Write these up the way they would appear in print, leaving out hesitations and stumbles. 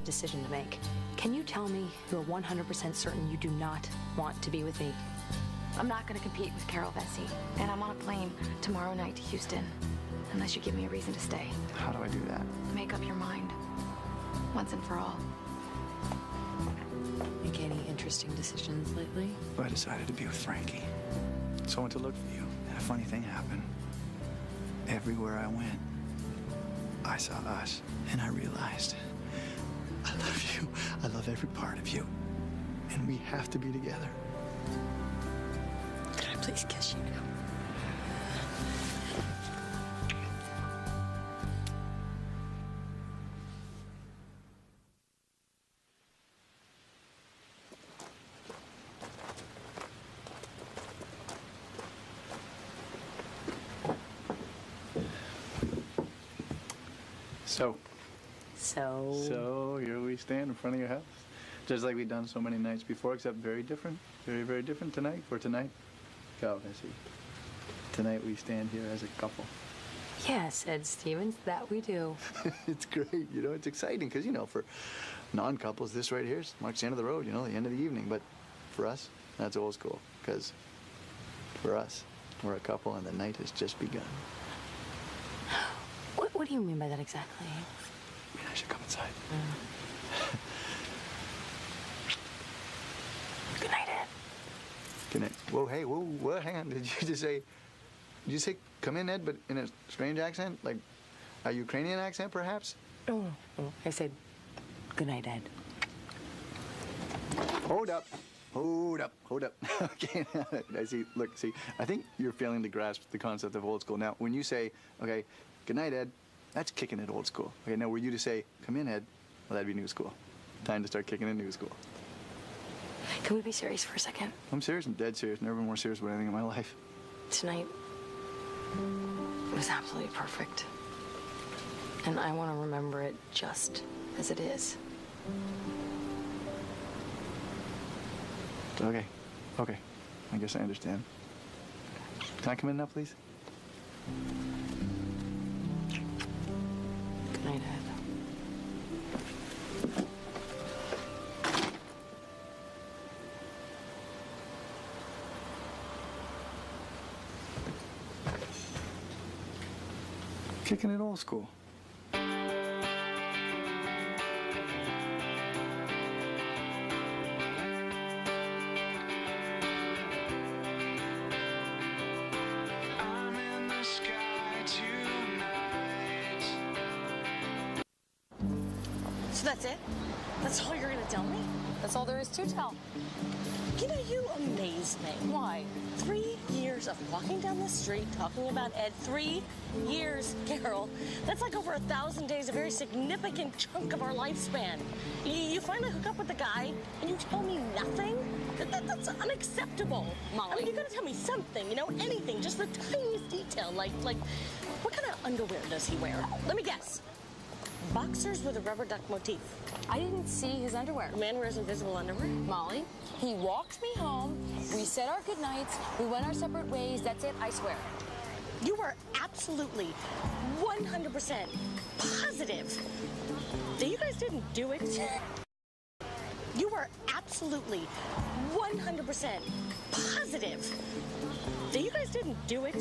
complicated decision to make. Can you tell me you're 100% certain you do not want to be with me? I'm not going to compete with Carol Vesey, and I'm on a plane tomorrow night to Houston, unless you give me a reason to stay. How do I do that? Make up your mind, once and for all. Make any interesting decisions lately? Well, I decided to be with Frankie. So I went to look for you, and a funny thing happened. Everywhere I went, I saw us, and I realized I love you. I love every part of you, and we have to be together. Could I please kiss you now? So here we stand in front of your house, just like we've done so many nights before, except very different, very, very different tonight. For tonight, Carol Vesey, tonight we stand here as a couple. Yes, Ed Stevens, that we do. It's great, you know, it's exciting, because, you know, for non-couples, this right here marks the end of the road, you know, the end of the evening. But for us, that's old school, because for us, we're a couple and the night has just begun. What do you mean by that exactly? I mean, I should come inside. Good night, Ed. Good night. Whoa, hey, whoa, hang on. Did you say, come in, Ed, but in a strange accent? Like a Ukrainian accent, perhaps? Oh, I said, good night, Ed. Hold up. Okay, I see. Look, see, I think you're failing to grasp the concept of old school. Now, when you say, okay, good night, Ed, that's kicking it old school. Okay, now were you to say, come in, Ed, well, that'd be new school. Time to start kicking it new school. Can we be serious for a second? I'm serious. I'm dead serious. Never been more serious about anything in my life. Tonight was absolutely perfect. And I want to remember it just as it is. Okay. I guess I understand. Can I come in now, please? Good night, Ed. Kicking it old school. So that's it? That's all you're gonna tell me? That's all there is to tell. You know, you amaze me. Why? 3 years of walking down the street talking about Ed. 3 years, Carol. That's like over 1,000 days, a very significant chunk of our lifespan. You finally hook up with the guy, and you tell me nothing? That's unacceptable. Molly. I mean, you gotta tell me something, you know, anything, just the tiniest detail, like, what kind of underwear does he wear? Let me guess. Boxers with a rubber duck motif. I didn't see his underwear. A man wears invisible underwear? Molly, he walked me home. We said our goodnights. We went our separate ways. That's it, I swear. You are absolutely 100% positive that you guys didn't do it? You are absolutely 100% positive that you guys didn't do it?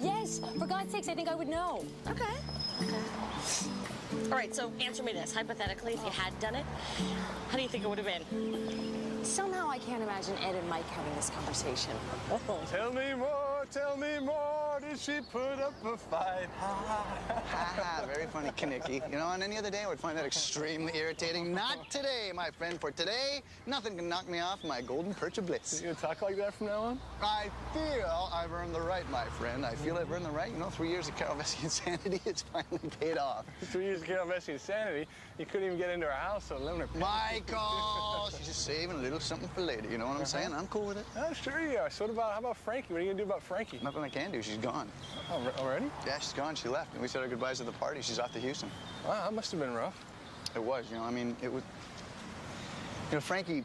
Yes. For God's sakes, I think I would know. Okay. All right, so answer me this. Hypothetically, if you had done it, how do you think it would have been? Somehow I can't imagine Ed and Mike having this conversation. Tell me more, did she put up a fight? Very funny, Kinnicky. You know, on any other day, I would find that extremely irritating. Not today, my friend. For today, nothing can knock me off my golden perch of bliss. You gonna talk like that from now on? I feel I've earned the right, my friend. I feel I've earned the right. You know, 3 years of Carol Vesey insanity, it's finally paid off. 3 years of Carol Vesey insanity, you couldn't even get into her house, so let her pay. Michael! She's just saving a little something for later, you know what I'm saying? I'm cool with it. Oh, sure you are. So how about Frankie? What are you gonna do about Frankie? Nothing I can do. She's gone. Oh, already? Yeah, she's gone. She left. And we said our goodbyes at the party. She's off to Houston. Wow, that must have been rough. It was, you know, I mean, it was... You know, Frankie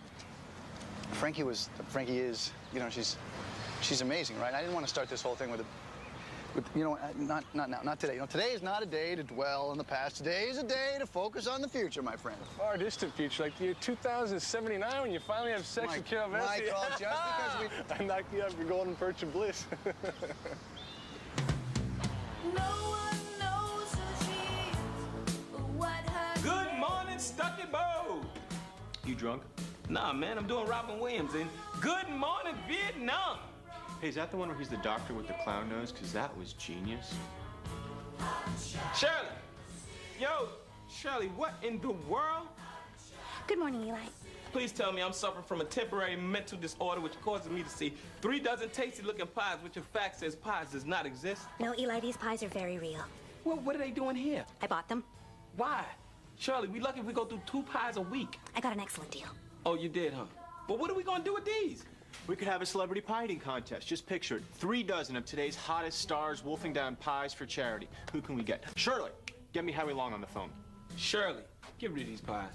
is, you know, she's amazing, right? I didn't want to start this whole thing with But, you know, not now, not today. You know, today is not a day to dwell on the past. Today is a day to focus on the future, my friend. Far distant future, like the year 2079 when you finally have sex with Carol Vesey. Michael, just because we... I knocked you off your golden perch of bliss. Good morning, Stucky Bo. You drunk? Nah, man, I'm doing Robin Williams in Good Morning, Vietnam. Hey, is that the one where he's the doctor with the clown nose? Because that was genius. Shirley. Yo, Shirley, what in the world? Good morning, Eli. Please tell me I'm suffering from a temporary mental disorder which causes me to see 3 dozen tasty-looking pies, which in fact says pies does not exist. No, Eli, these pies are very real. Well, what are they doing here? I bought them. Why? Shirley, we lucky if we go through 2 pies a week. I got an excellent deal. Oh, you did, huh? But what are we gonna do with these? We could have a celebrity pie eating contest. Just picture it. 3 dozen of today's hottest stars wolfing down pies for charity. Who can we get? Shirley, get me Howie Long on the phone. Shirley, give me these pies.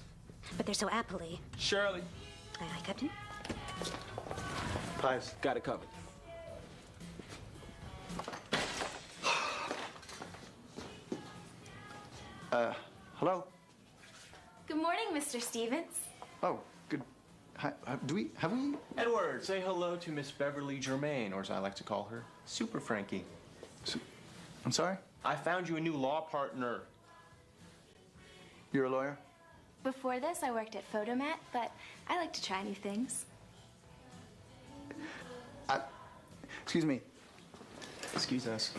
But they're so appley. Shirley. Aye, aye, Captain. Pies. Got it covered. Hello? Good morning, Mr. Stevens. Oh, good. Hi, have we? Edward, say hello to Miss Beverly Germain, or as I like to call her, Super Frankie. I'm sorry? I found you a new law partner. You're a lawyer? Before this, I worked at Photomat, but I like to try new things. Excuse me. Excuse us.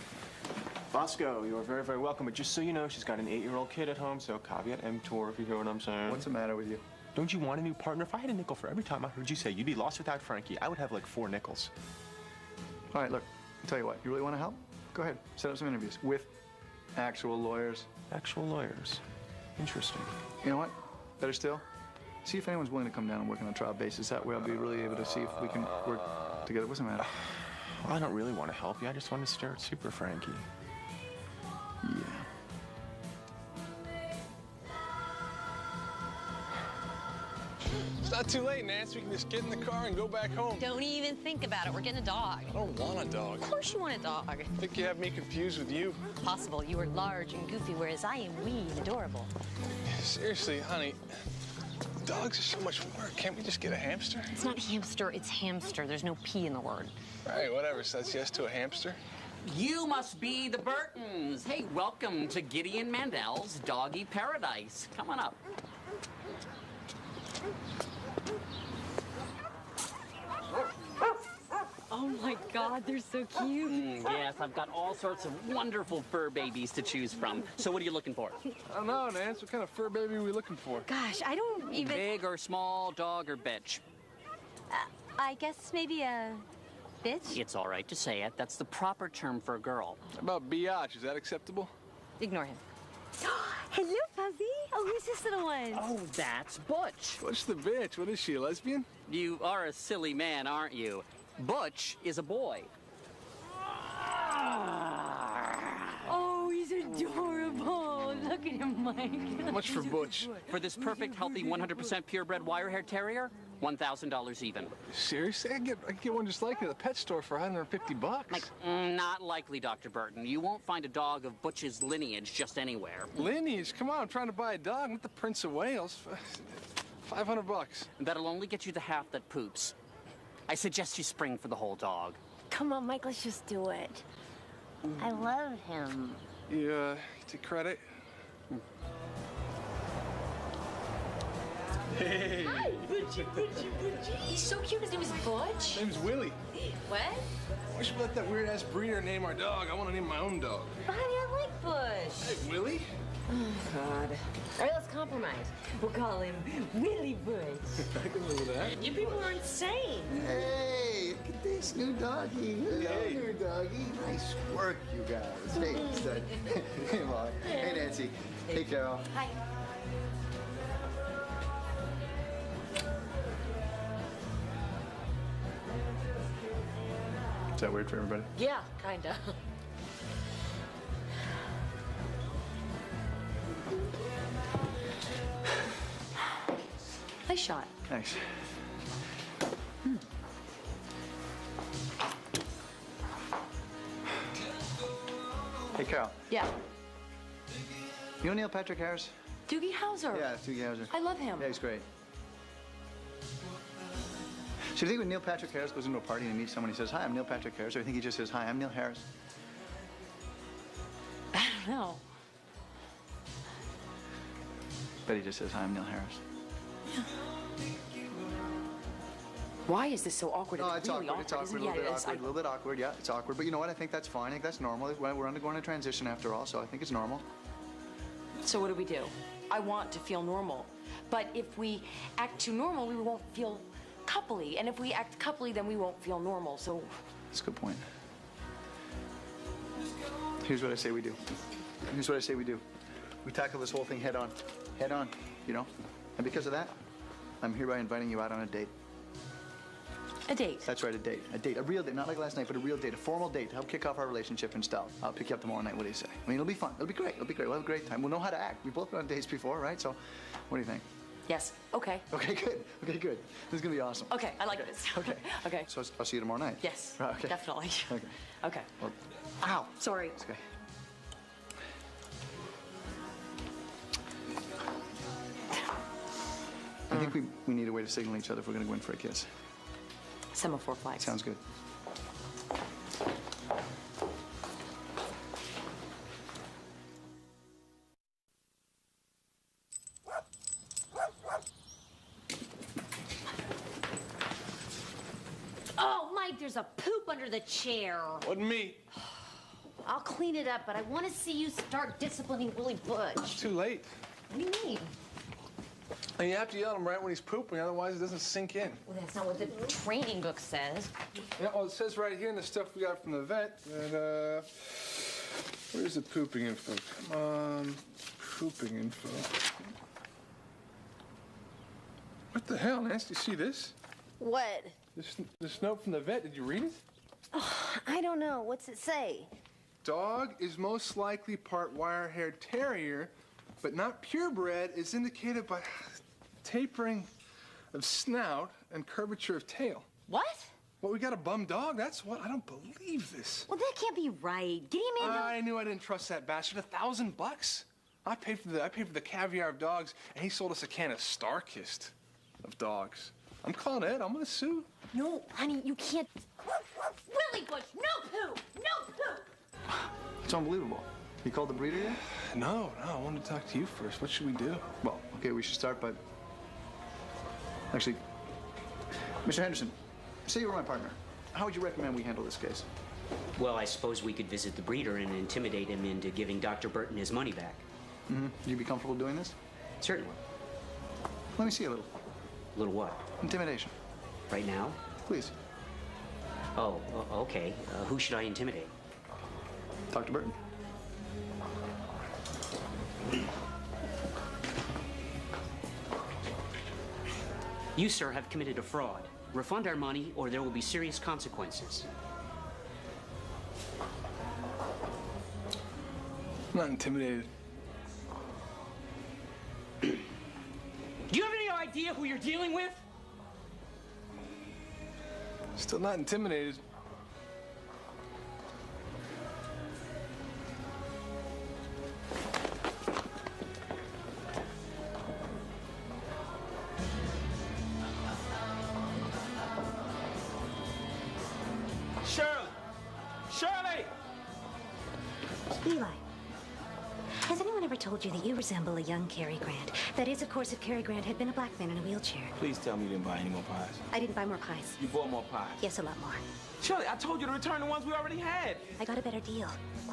Bosco, you are very, very welcome, but just so you know, she's got an 8-year-old kid at home, so caveat emptor, if you hear what I'm saying. What's the matter with you? Don't you want a new partner? If I had a nickel for every time I heard you say you'd be lost without Frankie, I would have like 4 nickels. All right, look, I'll tell you what. You really want to help? Go ahead. Set up some interviews with actual lawyers. Actual lawyers. Interesting. You know what? Better still, see if anyone's willing to come down and work on a trial basis. That way I'll be really able to see if we can work together. What's the matter? Well, I don't really want to help you. I just want to stare at Super Frankie. Yeah. It's not too late, Nance. We can just get in the car and go back home. Don't even think about it. We're getting a dog. I don't want a dog. Of course you want a dog. I think you have me confused with you. Possible. You are large and goofy, whereas I am wee and adorable. Seriously, honey, dogs are so much work. Can't we just get a hamster? It's not hamster, it's hamster. There's no P in the word. All right, whatever. So that's yes to a hamster. You must be the Burtons. Hey, welcome to Gideon Mandel's Doggy Paradise. Come on up. Oh my God, they're so cute. Yes, I've got all sorts of wonderful fur babies to choose from. So what are you looking for? I don't know, Nance. What kind of fur baby are we looking for? Gosh, I don't even... Big or small, dog or bitch? I guess maybe a bitch? It's all right to say it. That's the proper term for a girl. How about biatch? Is that acceptable? Ignore him. Hello, puppy. Oh, who's this little one? Oh, that's Butch. What's the bitch? What is she, a lesbian? You are a silly man, aren't you? Butch is a boy. Oh, he's adorable. Look at him, Mike. How much for Butch? For this perfect, healthy, 100% purebred wire hair terrier, $1,000 even. Seriously? I can get one just like it at the pet store for $150. Like, not likely, Dr. Burton. You won't find a dog of Butch's lineage just anywhere. Lineage? Come on, I'm trying to buy a dog. I'm not the Prince of Wales. $500. That'll only get you the half that poops. I suggest you spring for the whole dog. Come on, Mike, let's just do it. I love him. You take credit? Hey. Hi, Butchie, Butchie, Butchie. He's so cute. His name is Butch. His name's Willie. What? Why should we let that weird-ass breeder name our dog? I want to name my own dog. Honey, I like Bush. Hey, Willie? Oh, God. All right, let's compromise. We'll call him Willie Bush. I can live with that. You people are insane. Hey, look at this new doggy. Hello, new doggy. Nice work, you guys. Hey, stud. Hey, Molly. Hey, Nancy. Hey, Carol. Hi. Is that weird for everybody? Yeah, kinda. Nice shot. Thanks. Hey, Carol. Yeah. You know Neil Patrick Harris? Doogie Howser. Yeah, it's Doogie Howser. I love him. Yeah, he's great. So you think when Neil Patrick Harris goes into a party and he meets someone, he says, "Hi, I'm Neil Patrick Harris," or you think he just says, "Hi, I'm Neil Harris"? I don't know. But he just says, "Hi, I'm Neil Harris." Yeah. Why is this so awkward? No, it's awkward. Really It's awkward. A little bit awkward. Yeah, it's awkward. But you know what? I think that's fine. I think that's normal. We're undergoing a transition after all, so I think it's normal. So what do? I want to feel normal. But if we act too normal, we won't feel coupley. And if we act coupley, then we won't feel normal. So... That's a good point. Here's what I say we do. Here's what I say we do. We tackle this whole thing head on. Head on, you know? And because of that, I'm hereby inviting you out on a date. A date? That's right, a date. A date. A real date. Not like last night, but a real date. A formal date to help kick off our relationship in style. I'll pick you up tomorrow night. What do you say? I mean, it'll be fun. It'll be great. It'll be great. We'll have a great time. We'll know how to act. We've both been on dates before, right? So, what do you think? Yes. Okay. Okay, good. Okay, good. This is going to be awesome. Okay, I like this. Okay. Okay. So, I'll see you tomorrow night? Yes. Right, okay. Definitely. Okay. Okay. Well, ow. Sorry. It's okay. I think we need a way to signal each other if we're going to go in for a kiss. Semaphore flags. Sounds good. Oh, Mike, there's a poop under the chair. Wasn't me. I'll clean it up, but I want to see you start disciplining Willie Butch. It's too late. What do you mean? And you have to yell at him right when he's pooping, otherwise it doesn't sink in. Well, that's not what the training book says. Yeah, well, it says right here in the stuff we got from the vet that, where's the pooping info? Come on, pooping info. What the hell, Nancy? You see this? What? This note from the vet, did you read it? Oh, I don't know. What's it say? Dog is most likely part wire-haired terrier, but not purebred is indicated by tapering of snout and curvature of tail. What? Well, we got a bum dog, that's what. I don't believe this. Well, that can't be right. Gideon Mandel... I knew I didn't trust that bastard. $1,000. I paid for the caviar of dogs, and he sold us a can of Star-Kissed of dogs. I'm calling Ed. I'm gonna sue. No, honey, you can't... Willie Butch, no poop! No poop! It's unbelievable. You called the breeder yet? No, I wanted to talk to you first. What should we do? Well, okay, we should start by... Actually, Mr. Henderson, say you were my partner. How would you recommend we handle this case? Well, I suppose we could visit the breeder and intimidate him into giving Dr. Burton his money back. Mm-hmm. You'd be comfortable doing this? Certainly. Let me see a little. A little what? Intimidation. Right now? Please. Oh, okay. Who should I intimidate? Dr. Burton. You, sir, have committed a fraud. Refund our money, or there will be serious consequences. I'm not intimidated. Do you have any idea who you're dealing with? Still not intimidated. Shirley! Eli, has anyone ever told you that you resemble a young Cary Grant? That is, of course, if Cary Grant had been a black man in a wheelchair. Please tell me you didn't buy any more pies. I didn't buy more pies. You bought more pies? Yes, a lot more. Shirley, I told you to return the ones we already had. I got a better deal.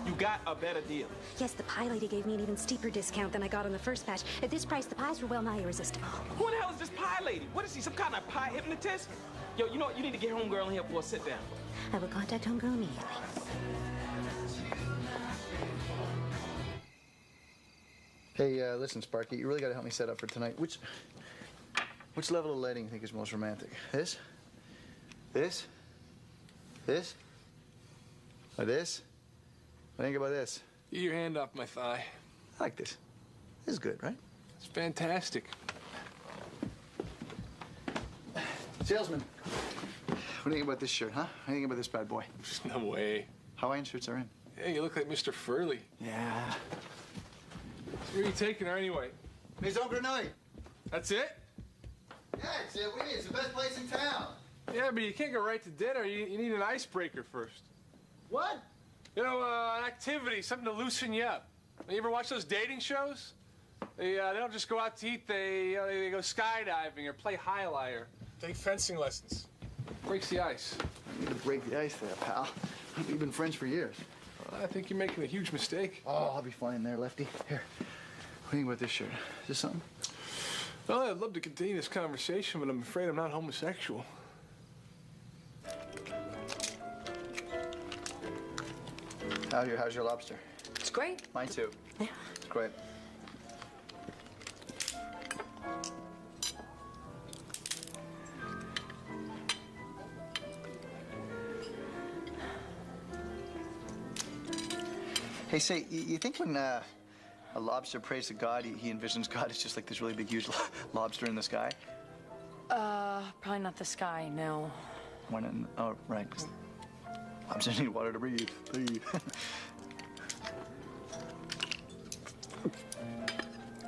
You got a better deal. Yes, the pie lady gave me an even steeper discount than I got on the first batch. At this price, the pies were well nigh irresistible. Who the hell is this pie lady? What is he, some kind of pie hypnotist? Yo, you know what? You need to get homegirl in here for a sit down. I will contact homegirl immediately. Hey, listen, Sparky, you really got to help me set up for tonight. Which level of lighting do you think is most romantic? This? This? This? Or this? What do you think about this? Get your hand off my thigh. I like this. This is good, right? It's fantastic. Salesman, what do you think about this shirt, huh? What do you think about this bad boy? There's no way. Hawaiian shirts are in. Hey, you look like Mr. Furley. Yeah. Where are you taking her anyway? Maison Grenouille. That's it? Yeah, it's it. It's the best place in town. Yeah, but you can't go right to dinner. You need an icebreaker first. What? You know, an activity, something to loosen you up. You ever watch those dating shows? They don't just go out to eat. They go skydiving or play high-lie or take fencing lessons. Breaks the ice. I need to break the ice there, pal. We've been friends for years. Well, I think you're making a huge mistake. Oh, I'll be fine there, Lefty. Here. What do you think about this shirt? Is this something? Well, I'd love to continue this conversation, but I'm afraid I'm not homosexual. How's your lobster? It's great. Mine too. Yeah. It's great. Hey, say, you think when a lobster prays to God, he envisions God as just like this really big, huge lobster in the sky? Probably not the sky, no. Why not? Oh, right. 'Cause lobsters need water to breathe.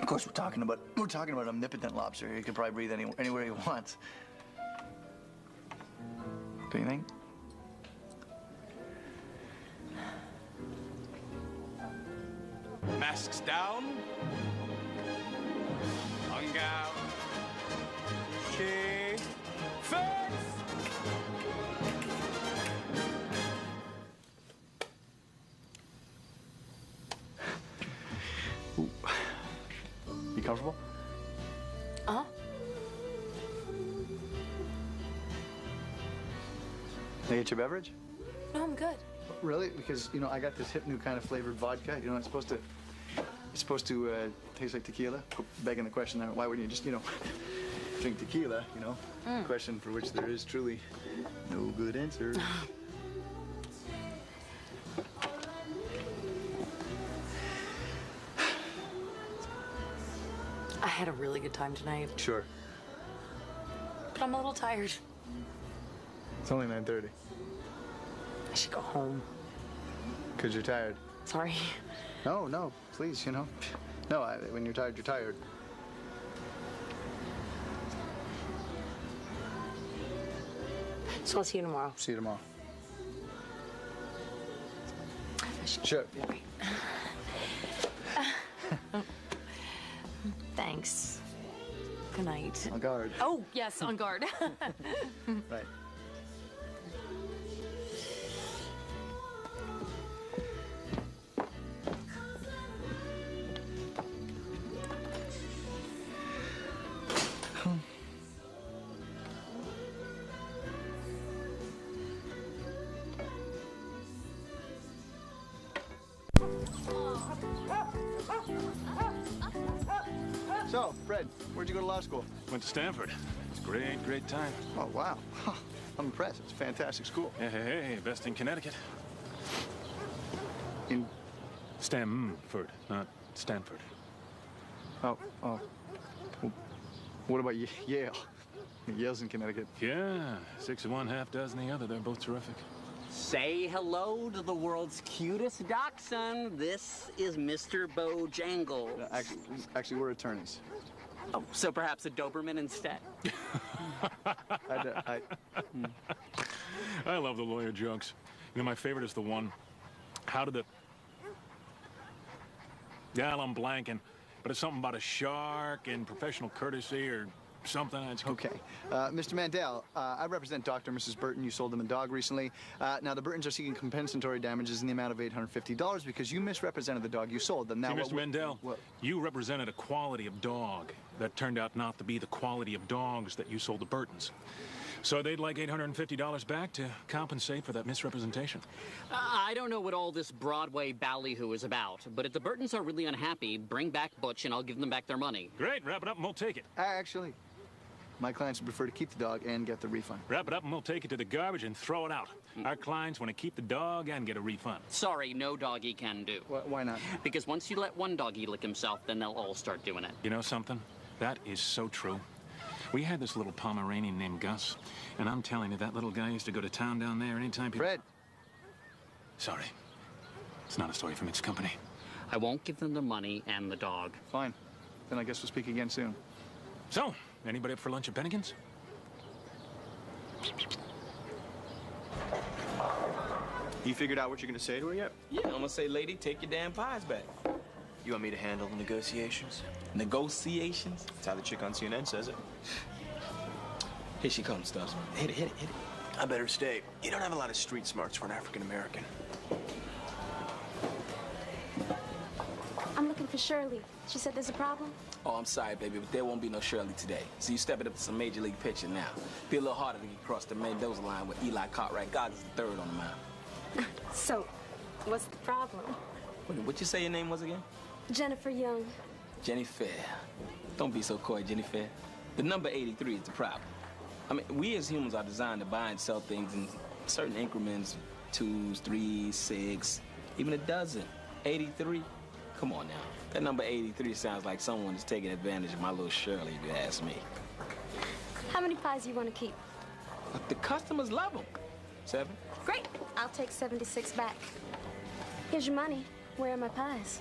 Of course, we're talking about omnipotent lobster. He could probably breathe anywhere he wants. Do you think? Masks down. Hung out. Shake. Face. Ooh. You comfortable? Uh-huh. Can I get your beverage? No, I'm good. Really? Because, you know, I got this hip new kind of flavored vodka. You know, it's supposed to taste like tequila. Begging the question there, why wouldn't you just, you know, drink tequila, you know? Question for which there is truly no good answer. I had a really good time tonight, Sure. but I'm a little tired. It's only 9:30. I should go home. Because you're tired. Sorry. No, please, you know. No, when you're tired, you're tired. So I'll see you tomorrow. See you tomorrow. Sure. Thanks. Good night. On guard. Oh, yes, on guard. Right. So, Fred, where'd you go to law school? Went to Stanford. It's a great time. Oh, wow. I'm impressed. It's a fantastic school. Hey, best in Connecticut. In Stamford, not Stanford. Oh. Well, what about Yale? Yale's in Connecticut. Yeah, 6 of one, half dozen the other. They're both terrific. Say hello to the world's cutest dachshund. This is Mr. Bojangles. Actually, we're attorneys. Oh, so perhaps a Doberman instead? I love the lawyer jokes. You know, my favorite is the one, how did the... Yeah, I'm blanking, but it's something about a shark and professional courtesy or something. It's okay. Mr. Mandel, I represent Dr. and Mrs. Burton. You sold them a dog recently. Now, the Burtons are seeking compensatory damages in the amount of $850 because you misrepresented the dog you sold them. Now, see, Mr. Mandel, you represented a quality of dog that turned out not to be the quality of dogs that you sold the Burtons. So they'd like $850 back to compensate for that misrepresentation. I don't know what all this Broadway ballyhoo is about, but if the Burtons are really unhappy, bring back Butch and I'll give them back their money. Great, wrap it up and we'll take it. Actually, my clients would prefer to keep the dog and get the refund. Wrap it up and we'll take it to the garbage and throw it out. Our clients want to keep the dog and get a refund. Sorry, no doggy can do. Why not? Because once you let one doggy lick himself, then they'll all start doing it. You know something? That is so true. We had this little Pomeranian named Gus, and I'm telling you, that little guy used to go to town down there anytime people... Fred. Sorry. It's not a story for mixed company. I won't give them the money and the dog. Fine. Then I guess we'll speak again soon. So, anybody up for lunch at Bennigan's? You figured out what you're gonna say to her yet? Yeah, I'm gonna say, lady, take your damn pies back. You want me to handle the negotiations? Negotiations? That's how the chick on CNN says it. Here she comes, Stubbs. Hit it, hit it, hit it. I better stay. You don't have a lot of street smarts for an African-American. I'm looking for Shirley. She said there's a problem? Oh, I'm sorry, baby, but there won't be no Shirley today. So you stepping up to some major league pitching now. Be a little harder to get across the Mendoza line with Eli Cartwright. God is the third on the mound. So, what's the problem? What you say your name was again? Jennifer Young. Jenny Fair. Don't be so coy, Jenny Fair. The number 83 is the problem. I mean, we as humans are designed to buy and sell things in certain increments, 2s, 3s, 6, even a dozen. 83? Come on now. That number 83 sounds like someone is taking advantage of my little Shirley, if you ask me. How many pies do you want to keep? But the customers love them. 7? Great. I'll take 76 back. Here's your money. Where are my pies?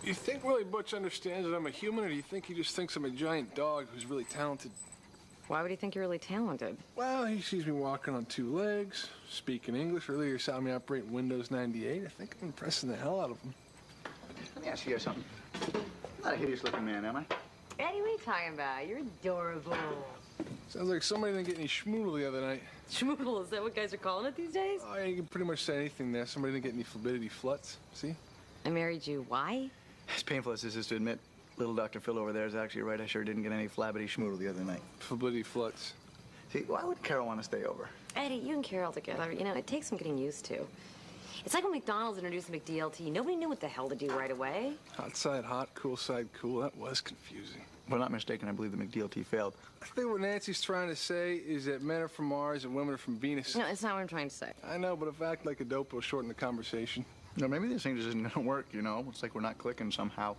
You think really Butch understands that I'm a human, or do you think he just thinks I'm a giant dog who's really talented? Why would he think you're really talented? Well, he sees me walking on 2 legs, speaking English. Earlier, he saw me operate Windows 98. I think I'm impressing the hell out of him. Let me ask you guys something. I'm not a hideous-looking man, am I? Eddie, what are you talking about? You're adorable. Sounds like somebody didn't get any schmoodle the other night. Schmoodle, is that what guys are calling it these days? Oh, yeah, you can pretty much say anything there. Somebody didn't get any flabidity fluts. See? I married you. Why? As painful as this is to admit, little Dr. Phil over there is actually right. I sure didn't get any flabbity schmoodle the other night. Flabidity fluts. See, why would Carol want to stay over? Eddie, you and Carol together, you know, it takes some getting used to. It's like when McDonald's introduced McDLT. Nobody knew what the hell to do right away. Hot side hot, cool side cool. That was confusing. If I'm not mistaken, I believe the McDLT failed. I think what Nancy's trying to say is that men are from Mars and women are from Venus. No, it's not what I'm trying to say. I know, but if I act like a dope, it'll shorten the conversation. No, maybe this thing just isn't going to work, you know? It's like we're not clicking somehow.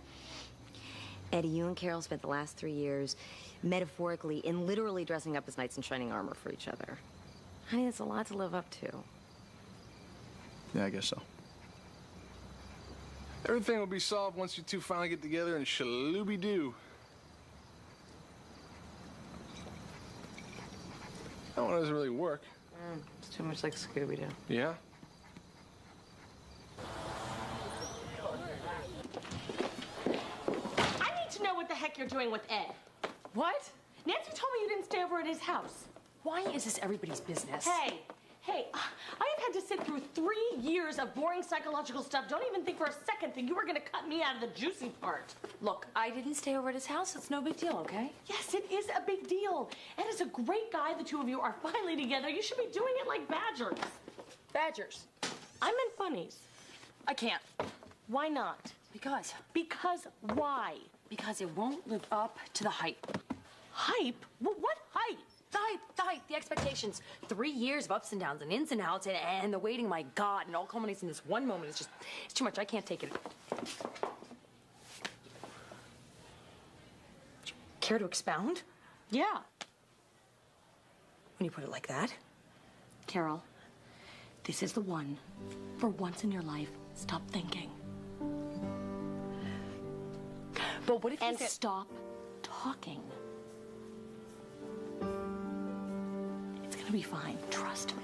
Eddie, you and Carol spent the last 3 years metaphorically and literally dressing up as knights in shining armor for each other. I mean, it's a lot to live up to. Yeah, I guess so. Everything will be solved once you two finally get together and shalooby-doo. That one doesn't really work. It's too much like Scooby-Doo. Yeah? Know what the heck you're doing with Ed. What? Nancy told me you didn't stay over at his house. Why is this everybody's business? Hey, I have had to sit through 3 years of boring psychological stuff. Don't even think for a second that you were going to cut me out of the juicy part. Look, I didn't stay over at his house. It's no big deal, okay? Yes, it is a big deal. Ed is a great guy. The two of you are finally together. You should be doing it like badgers. Badgers. I meant bunnies. I can't. Why not? Because. Because why? Because it won't live up to the hype. Hype? Well, what hype? The hype, the expectations. 3 years of ups and downs and ins and outs and the waiting, my God, and all culminates in this one moment. It's too much. I can't take it. Care to expound? Yeah. When you put it like that. Carol, this is the one. For once in your life, stop thinking. But what if and stop talking. It's gonna be fine. Trust me.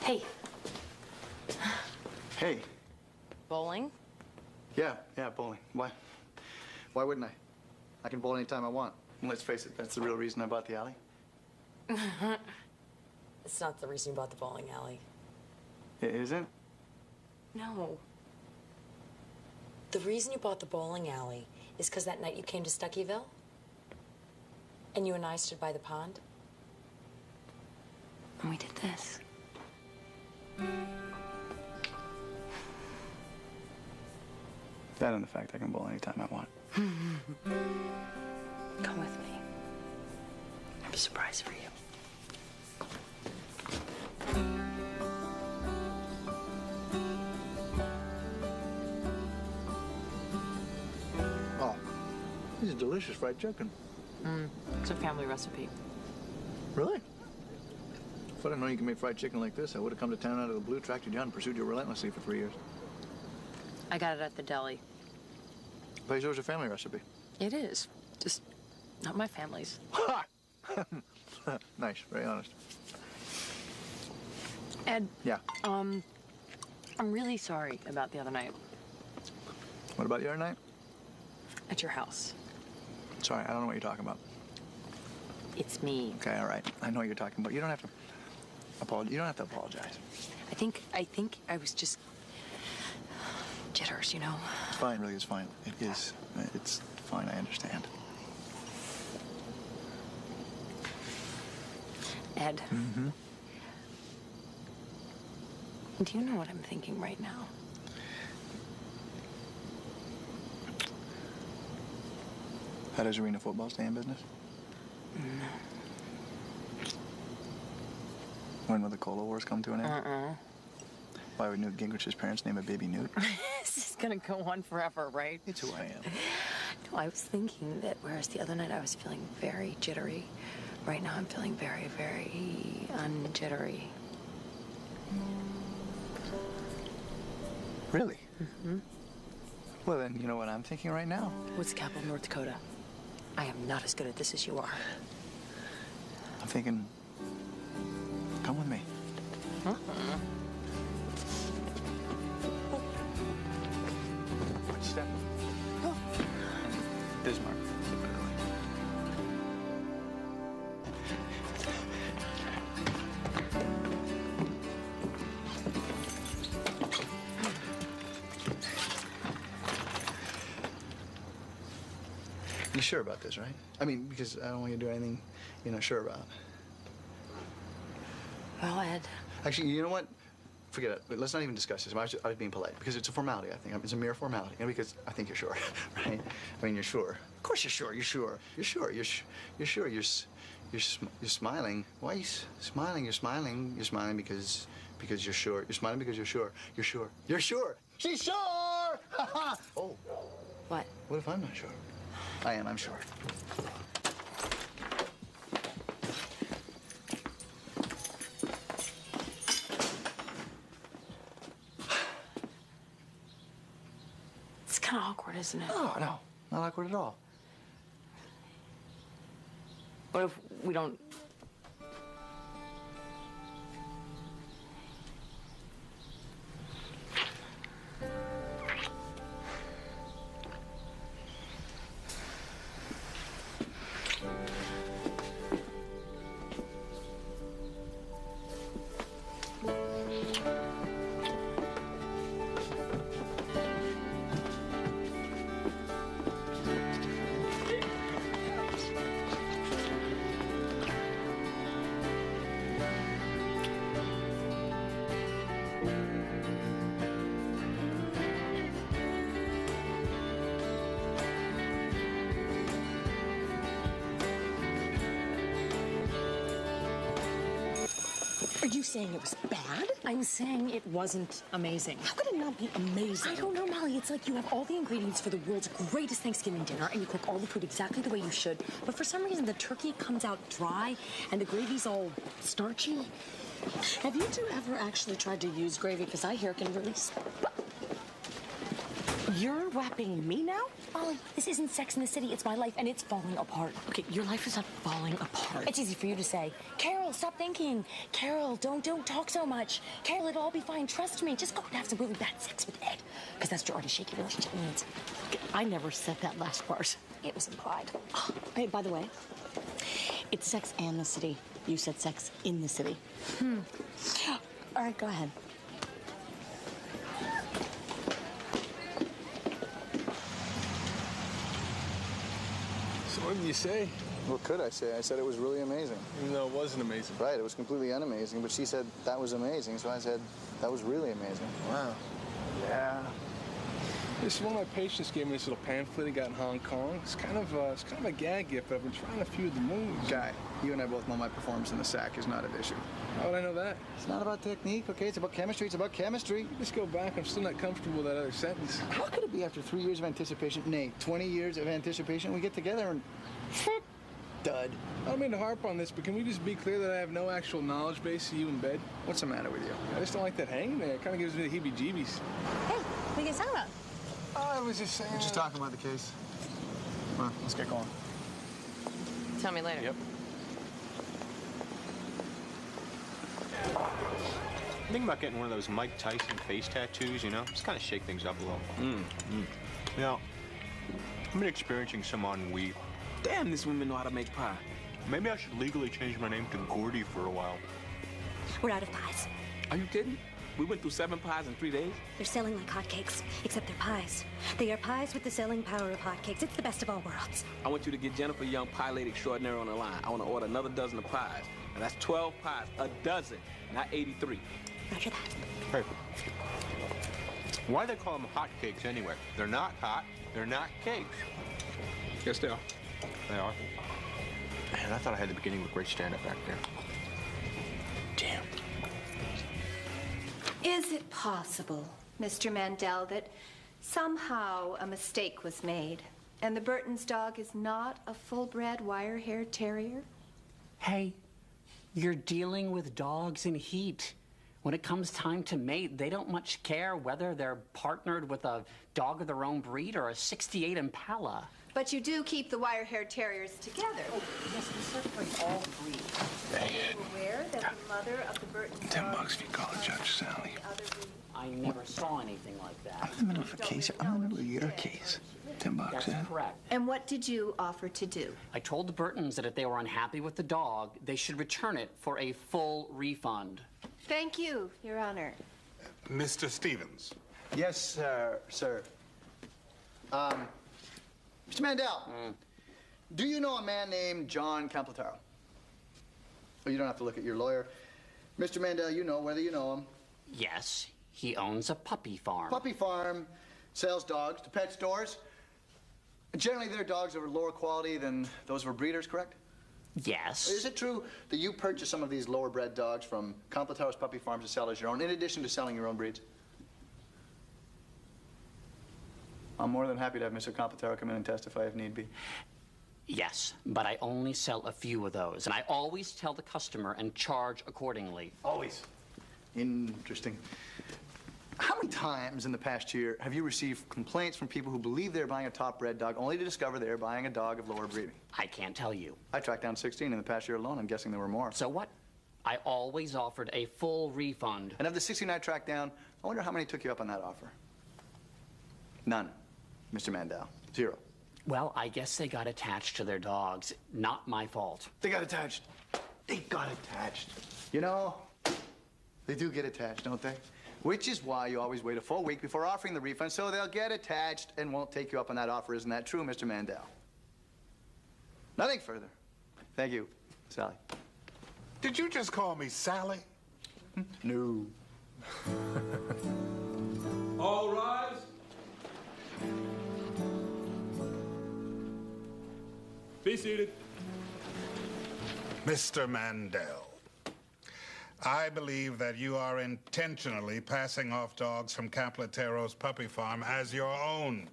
Hey. Hey. Bowling? Yeah, bowling. Why wouldn't I? I can bowl anytime I want. And let's face it, that's the real reason I bought the alley. It's not the reason you bought the bowling alley. It isn't? No. The reason you bought the bowling alley is because that night you came to Stuckyville and you and I stood by the pond and we did this. That and the fact I can bowl anytime I want. Come with me. I have a surprise for you. This is delicious fried chicken. It's a family recipe. Really? If I didn't know you can make fried chicken like this, I would have come to town out of the blue, tracked you down, and pursued you relentlessly for 3 years. I got it at the deli. But it was a family recipe. It is. Just not my family's. Ha! Nice, very honest. Ed. Yeah. I'm really sorry about the other night. What about the other night? At your house. Sorry, I don't know what you're talking about. It's me. Okay, all right. I know what you're talking about. You don't have to apologize. You don't have to apologize. I think I was just jitters, you know? It's fine, really, it's fine. It is. It's fine, I understand. Ed. Mm-hmm. Do you know what I'm thinking right now? How does arena football stay in business? No. When will the Cola Wars come to an end? Why would Newt Gingrich's parents name a baby Newt? This is gonna go on forever, right? It's who I am. No, I was thinking that whereas the other night I was feeling very jittery, right now I'm feeling very, very unjittery. Really? Mm-hmm. Well, then, you know what I'm thinking right now? What's the capital of North Dakota? I am not as good at this as you are. I'm thinking, come with me. Which step? Bismarck. You sure about this, right? I mean, because I don't want you to do anything you're not sure about. Well, Ed. Actually, you know what? Forget it. Let's not even discuss this. I was being polite because it's a formality, I think. It's a mere formality. And because I think you're sure, right? I mean, you're sure. Of course you're sure. You're sure. You're sure. You're sure. You're smiling. Why are you smiling? You're smiling. You're smiling because you're sure. You're smiling because you're sure. You're sure. You're sure. She's sure! Oh. What? What if I'm not sure? I am. I'm sure. It's kind of awkward, isn't it? No, not awkward at all. What if we don't... Are you saying it was bad? I'm saying it wasn't amazing. How could it not be amazing? I don't know, Molly. It's like you have all the ingredients for the world's greatest Thanksgiving dinner, and you cook all the food exactly the way you should, but for some reason the turkey comes out dry, and the gravy's all starchy. Have you two ever actually tried to use gravy? Because I hear it can really... You're whapping me now? Molly, this isn't Sex in the City. It's my life, and it's falling apart. Okay, your life is not falling apart. It's easy for you to say, Carol, stop thinking. Carol, don't talk so much. Carol, it'll all be fine. Trust me. Just go and have some really bad sex with Ed. Because that's what your already shaky relationship needs. I never said that last part. It was implied. Hey, by the way, it's Sex and the City. You said Sex in the City. All right, go ahead. So what did you say? What could I say? I said it was really amazing. Even though it wasn't amazing. Right, it was completely unamazing, but she said that was amazing, so I said that was really amazing. Wow. Yeah. One of my patients gave me this little pamphlet he got in Hong Kong. It's kind of a gag gift, but I've been trying a few of the moves. Guy, you and I both know my performance in the sack is not an issue. How would I know that? It's not about technique, okay? It's about chemistry. It's about chemistry. Just go back. I'm still not comfortable with that other sentence. How could it be after 3 years of anticipation, nay, 20 years of anticipation, we get together and... dud. I don't mean to harp on this, but can we just be clear that I have no actual knowledge base of you in bed? What's the matter with you? I just don't like that hanging there. It kind of gives me the heebie-jeebies. Hey, what are you guys talking about? Oh, I was just saying... We're just talking about the case. Come on, let's get going. Tell me later. Yep. Thinking about getting one of those Mike Tyson face tattoos, you know? Just kind of shake things up a little. You know, I've been experiencing some ennui. Damn, this woman know how to make pie. Maybe I should legally change my name to Gordy for a while. We're out of pies. Are you kidding? We went through 7 pies in 3 days. They're selling like hotcakes, except they're pies. They are pies with the selling power of hotcakes. It's the best of all worlds. I want you to get Jennifer Young, Pie Lady Extraordinary, on the line. I want to order another dozen of pies. And that's 12 pies, a dozen, not 83. Roger that. Hey, why do they call them hotcakes anyway? They're not hot. They're not cakes. Yes, they are. They are. Man, I thought I had the beginning of a great stand-up back there. Damn. Is it possible, Mr. Mandel, that somehow a mistake was made and the Burton's dog is not a full-bred wire-haired terrier? Hey, you're dealing with dogs in heat. When it comes time to mate, they don't much care whether they're partnered with a dog of their own breed or a '68 Impala. But you do keep the wire-haired terriers together. Oh, yes, we certainly all breed. Are you aware that the mother of the Burton's dog... $10 if you call it Judge Sally. I never saw anything like that. I'm in the middle of a case. I'm in the middle of your case. $10, That's correct. And what did you offer to do? I told the Burtons that if they were unhappy with the dog, they should return it for a full refund. Thank you, Your Honor. Mr. Stevens. Yes, sir. Mr. Mandel, do you know a man named John Camplataro? Oh, you don't have to look at your lawyer. Mr. Mandel, you know whether you know him. Yes, he owns a puppy farm. Puppy farm, sells dogs to pet stores. Generally, their dogs are lower quality than those of our breeders, correct? Yes. Is it true that you purchase some of these lower bred dogs from Complataro's puppy farms to sell as your own, in addition to selling your own breeds? I'm more than happy to have Mr. Complataro come in and testify if need be. Yes, but I only sell a few of those, and I always tell the customer and charge accordingly. Always. Interesting. How many times in the past year have you received complaints from people who believe they're buying a top-bred dog only to discover they're buying a dog of lower breeding? I can't tell you. I tracked down 16 in the past year alone. I'm guessing there were more. So what? I always offered a full refund. And of the 16 I tracked down, I wonder how many took you up on that offer? None, Mr. Mandel. 0. Well, I guess they got attached to their dogs. Not my fault. They got attached. They got attached. You know, they do get attached, don't they? Which is why you always wait a full week before offering the refund, so they'll get attached and won't take you up on that offer. Isn't that true, Mr. Mandel? Nothing further. Thank you, Sally. Did you just call me Sally? No. All rise. Be seated. Mr. Mandel, I believe that you are intentionally passing off dogs from Caplataro's puppy farm as your own,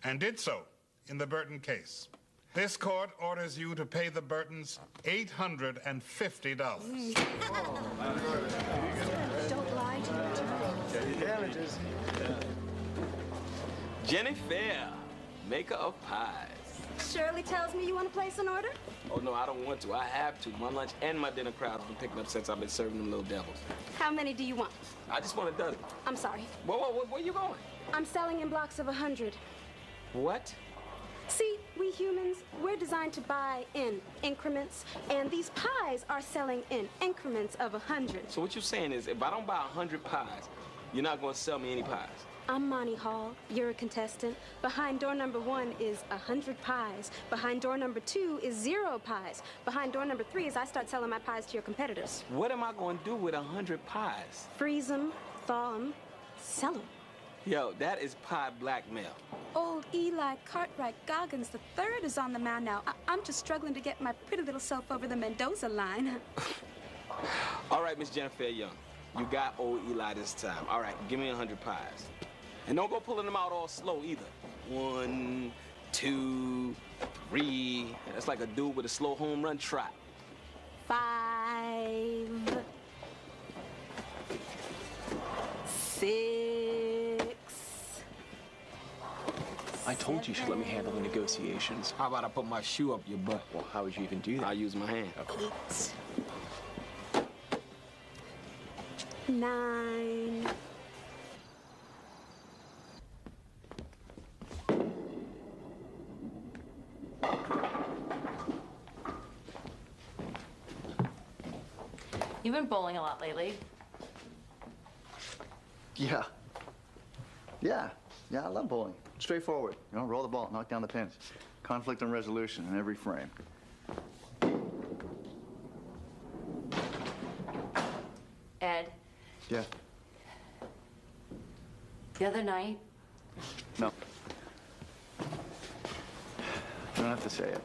and did so in the Burton case. This court orders you to pay the Burtons $850. Don't lie to your attorney. Damages. Jenny Fair, maker of pies. Shirley tells me you want to place an order? Oh, no, I don't want to. I have to. My lunch and my dinner crowd have been picking up since I've been serving them little devils. How many do you want? I just want a dozen. I'm sorry. Whoa, where you going? I'm selling in blocks of 100. What? See, we humans, we're designed to buy in increments, and these pies are selling in increments of 100. So what you're saying is, if I don't buy 100 pies, you're not going to sell me any pies? I'm Monty Hall. You're a contestant. Behind door number 1 is 100 pies. Behind door number 2 is 0 pies. Behind door number 3 is I start selling my pies to your competitors. What am I going to do with 100 pies? Freeze them, thaw them, sell them. Yo, that is pie blackmail. Old Eli Cartwright Goggins III is on the mound now. I'm just struggling to get my pretty little self over the Mendoza line. All right, Miss Jennifer Young. You got old Eli this time. All right, give me 100 pies. And don't go pulling them out all slow either. 1, 2, 3. That's like a dude with a slow home run trot. 5, 6. I told you should let me handle the negotiations. How about I put my shoe up your butt? Well, how would you even do that? I'll use my hand. 8, 9. You've been bowling a lot lately. Yeah. Yeah, I love bowling. Straightforward. You know, roll the ball, knock down the pins. Conflict and resolution in every frame. Ed, Yeah. the other night, No. You don't have to say it.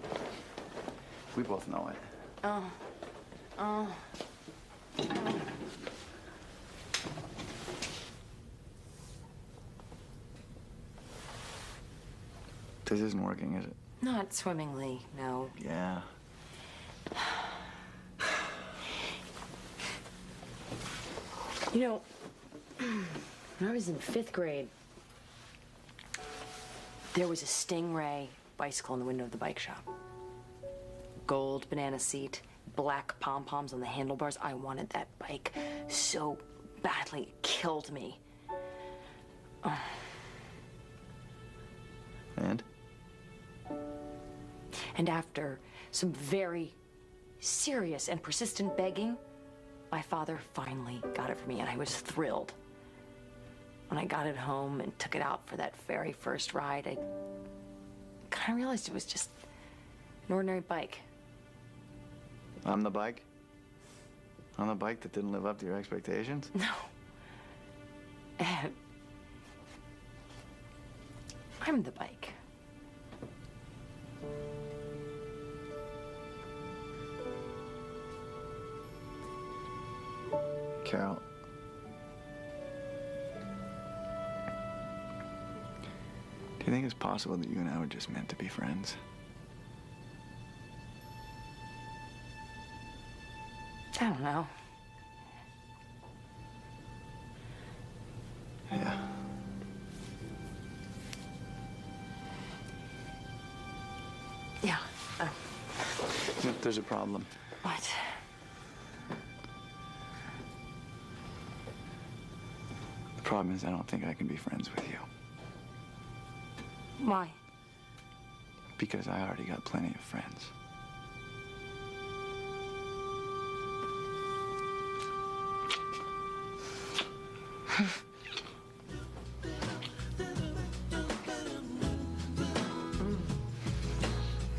We both know it. oh. This isn't working, is it? Not swimmingly, no. Yeah. You know, when I was in 5th grade, there was a Stingray bicycle in the window of the bike shop. Gold banana seat, black pom-poms on the handlebars. I wanted that bike so badly, it killed me. Oh. And after some very serious and persistent begging, my father finally got it for me, and I was thrilled. When I got it home and took it out for that very first ride, I kind of realized it was just an ordinary bike. I'm the bike? I'm the bike that didn't live up to your expectations? No. Ed, I'm the bike. Carol. Do you think it's possible that you and I were just meant to be friends? I don't know. Yeah. Yeah. There's a problem. What? The problem is I don't think I can be friends with you. Why? Because I already got plenty of friends.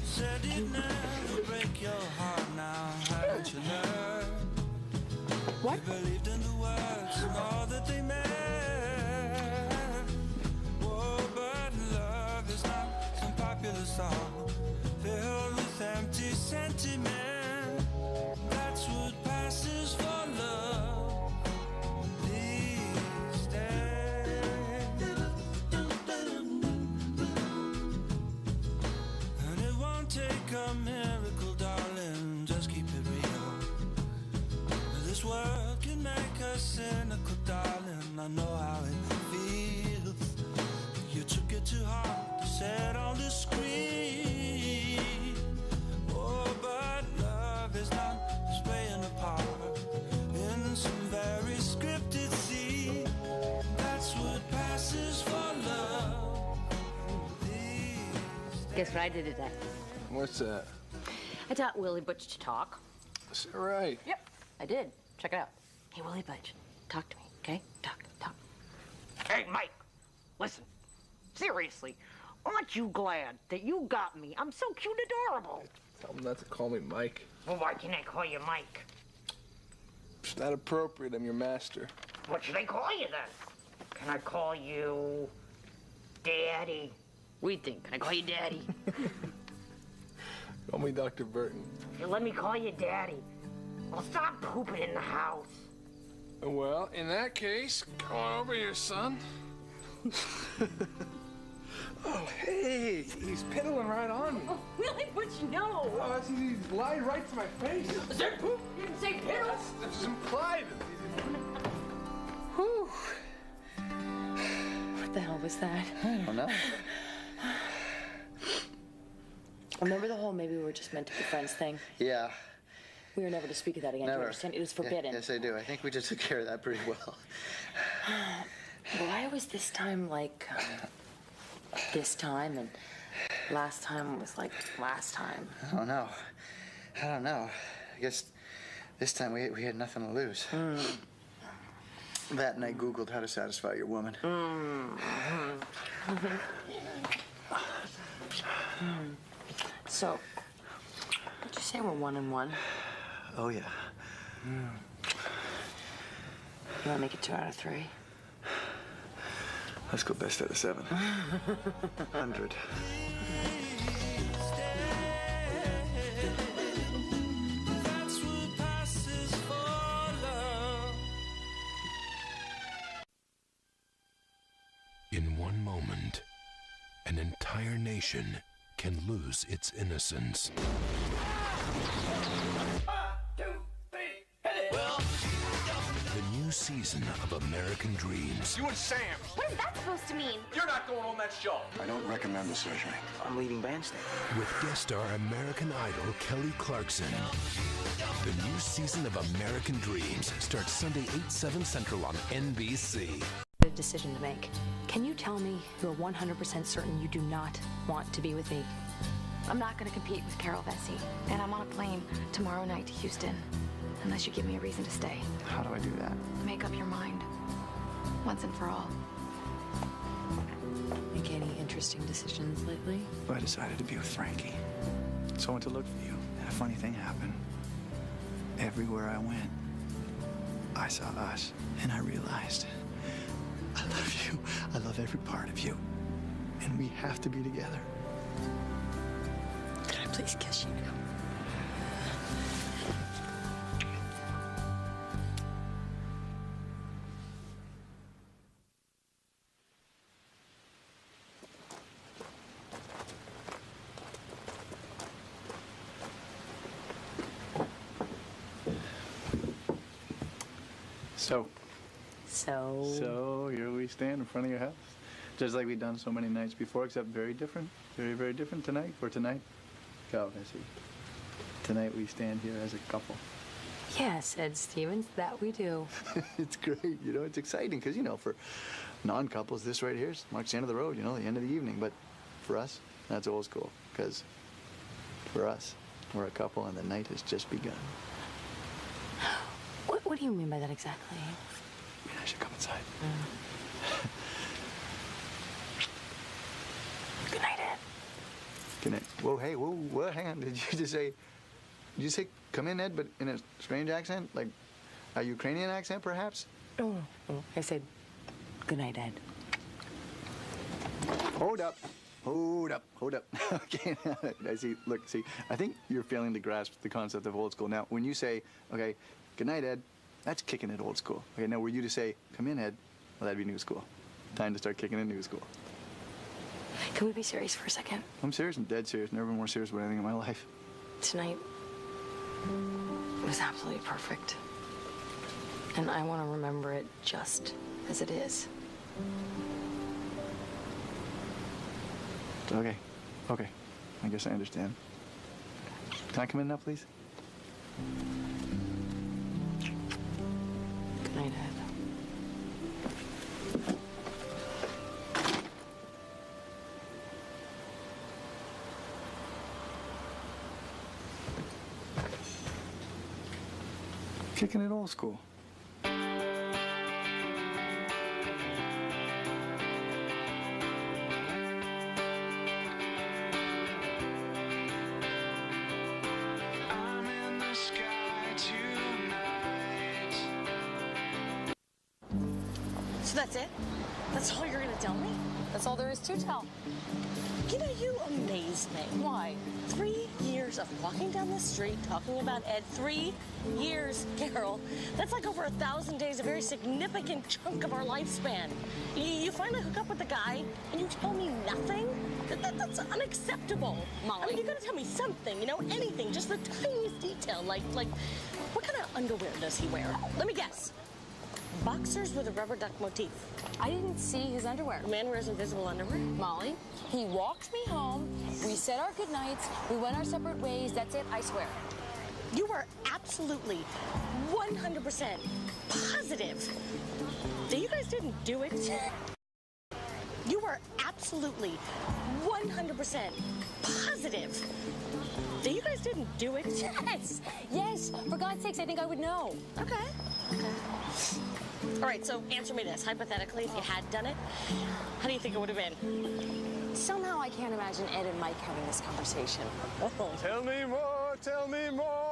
Said it never break your heart now, haven't you learned? What? You believed in the words and all that they meant. Oh, but love is not some popular song filled with empty sentiment. That's what passes for love these days. And it won't take a miracle, darling, just keep it real. This world can make us cynical, darling, I know how it feels. You took it too hard to set on the screen. Oh, but love is not just playing a part in some very scripted scene. That's what passes for love. Guess what I did today? What's that? I taught Willie Butch to talk. Is that right? Yep, I did. Check it out. Hey, Willie Butch, talk to me, okay? Talk. Hey, Mike, listen. Seriously, aren't you glad that you got me? I'm so cute and adorable. Tell him not to call me Mike. Well, why can't I call you Mike? It's not appropriate. I'm your master. What should I call you then? Can I call you Daddy? What do you think? Can I call you Daddy? Call me Dr. Burton. You let me call you Daddy. Well, stop pooping in the house. Well, in that case, come on over here, son. Oh, hey, he's piddling right on me. Oh, Willie, what'd you know? Oh, he lied right to my face. I said poop, you didn't say piddle. That's implied. Whew. What the hell was that? I don't know. Remember the whole maybe we were just meant to be friends thing? Yeah. We were never to speak of that again. Do you Never. understand? It was forbidden. Yes, I do. I think we just took care of that pretty well. Why was this time like this time and last time was like last time? I don't know. I guess this time we had nothing to lose. That and I Googled how to satisfy your woman. So, would you say we're 1-1? Oh, yeah. You want to make it 2 out of 3? Let's go best out of 7. 100. That's what passes for love. In one moment, an entire nation can lose its innocence. The new season of American Dreams. You and Sam. What is that supposed to mean? You're not going on that show. I don't recommend the surgery. I'm leading bandstand. With guest star American Idol Kelly Clarkson. The new season of American Dreams starts Sunday 8/7 Central on NBC. A decision to make. Can you tell me you're 100% certain you do not want to be with me? I'm not going to compete with Carol Vesey, and I'm on a plane tomorrow night to Houston, unless you give me a reason to stay. How do I do that? Make up your mind, once and for all. Make any interesting decisions lately? I decided to be with Frankie. So I went to look for you, and a funny thing happened. Everywhere I went, I saw us, and I realized I love you. I love every part of you, and we have to be together. Could I please kiss you? So here we stand in front of your house, just like we've done so many nights before, except very different, very, very different tonight. For tonight, go, Bessie. Tonight we stand here as a couple. Yes, Ed Stevens, that we do. It's great, you know, it's exciting, because, you know, for non-couples, this right here marks the end of the road, you know, the end of the evening. But for us, that's old school, because for us, we're a couple and the night has just begun. What do you mean by that exactly? I mean, I should come inside. Good night, Ed. Good night. Whoa, hey, whoa, hang on. Did you say come in, Ed, but in a strange accent? Like a Ukrainian accent, perhaps? Oh, I said good night, Ed. Hold up. Okay, I see. Look, see, I think you're failing to grasp the concept of old school. Now, when you say, okay, good night, Ed, that's kicking it old school. Okay, now were you to say, come in, Ed, well, that'd be new school. Time to start kicking in new school. Can we be serious for a second? I'm serious. I'm dead serious. Never been more serious about anything in my life. Tonight was absolutely perfect. And I want to remember it just as it is. Okay. I guess I understand. Can I come in now, please? Good night, Ed. Kicking it old school. That's it? That's all you're gonna tell me? That's all there is to tell. You know, you amaze me. Why? 3 years of walking down the street talking about Ed. 3 years, Carol. That's like over 1,000 days, a very significant chunk of our lifespan. You finally hook up with the guy, and you tell me nothing? That's unacceptable. Molly. I mean, you gotta tell me something, you know, anything, just the tiniest detail, like what kind of underwear does he wear? Let me guess. Boxers with a rubber duck motif. I didn't see his underwear. A man wears invisible underwear? Molly, he walked me home. We said our goodnights. We went our separate ways. That's it, I swear. You are absolutely 100% positive that you guys didn't do it? You are absolutely 100% positive that you guys didn't do it? Yes, yes. For God's sakes, I think I would know. Okay. All right, so answer me this. Hypothetically, if you had done it, how do you think it would have been? Somehow I can't imagine Ed and Mike having this conversation. Tell me more, tell me more.